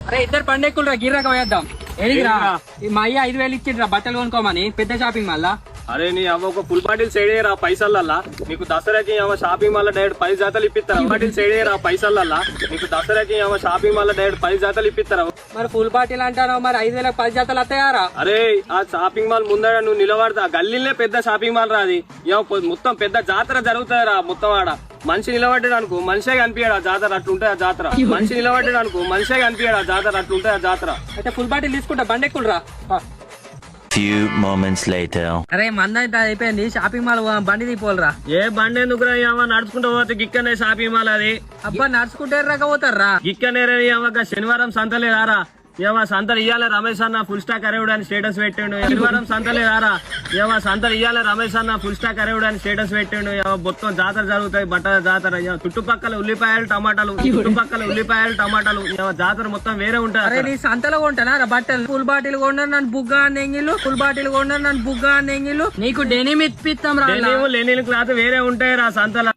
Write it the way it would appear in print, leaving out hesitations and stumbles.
అరే ఇద్దరు పండెక్కులు రా గిర్రకం వేద్దాం. ఏడిగిరా మా అయ్య 5,000 ఇచ్చిండ్రా బట్టలు కొనుక్కోమని పెద్ద షాపింగ్ మాల్. అరే నీ అవ్వ ఒక ఫుల్ బాటిల్ సైడ్ రా పైసలల్లా నీకు దసరాకి షాపింగ్ మాల్ డైరెక్ట్ 10 జాతలు ఇప్పిస్తారా? బాటిల్ సైడ్ రా పైసలల్లా నీకు దసరాకి షాపింగ్ మాల్ డైరెక్ట్ 10 జాతలు ఇప్పిస్తారా? మరి ఫుల్ బాటిల్ అంటాను, మరి 5,000 10 జాతలు వస్తాయారా? అరే ఆ షాపింగ్ మాల్ ముందర నువ్వు నిలబడతా గల్లీలే పెద్ద షాపింగ్ మాల్ రాది మొత్తం పెద్ద జాతర జరుగుతుంది రా. మొత్తం ఆడ మనిషి నిలబడ్డాడు అనుకో మనిషే కనిపించాడు ఆ జాతర, అట్లుంటాయి ఆ జాతర. మనిషి నిలబడ్డాడు అనుకో మనిషే కనిపించాడు ఆ జాతర, అట్లుంటాయి ఆ జాతర. అయితే ఫుల్ బాటిల్ తీసుకుంటా బండెక్కులు రా. Few moments later. అరే మంద అయితే అయిపోయింది, షాపింగ్ మాల్ బండి తీపోలరా. ఏ బండి ఎందుకు నడుచుకుంటూ పోతే గిక్కనే షాపింగ్ మాల్ అది. అబ్బా నడుచుకుంటే రాకపోతారా? గిక్కనే శనివారం సంతలే రారా సంతలు ఇయ్యాలి రమేష్ అన్న ఫుల్ స్టాక్ అరేవుడు అని స్టేటస్ పెట్టిండు. శనివారం సంతలే రారా సంతలు ఇయ్యాలి రమేష్ అన్న ఫుల్ స్టాక్ అరేవుడు అని స్టేటస్ పెట్టిండు. మొత్తం జాతర జరుగుతాయి బట్టల జాతర. చుట్టుపక్కల ఉల్లిపాయలు టమాటాలు జాతర మొత్తం వేరే ఉంటాయి. అరే నీ సంతలో కొంటానా బట్టలు? ఫుల్ బాటిల్ కొన్నా నన్ను బుగ్గా అని ఎంగిళ్ళు నీకు డెనిమ్ ఇప్పిస్తాం రా. లెనిన్ క్లాత్ వేరే ఉంటాయి రా సంతల.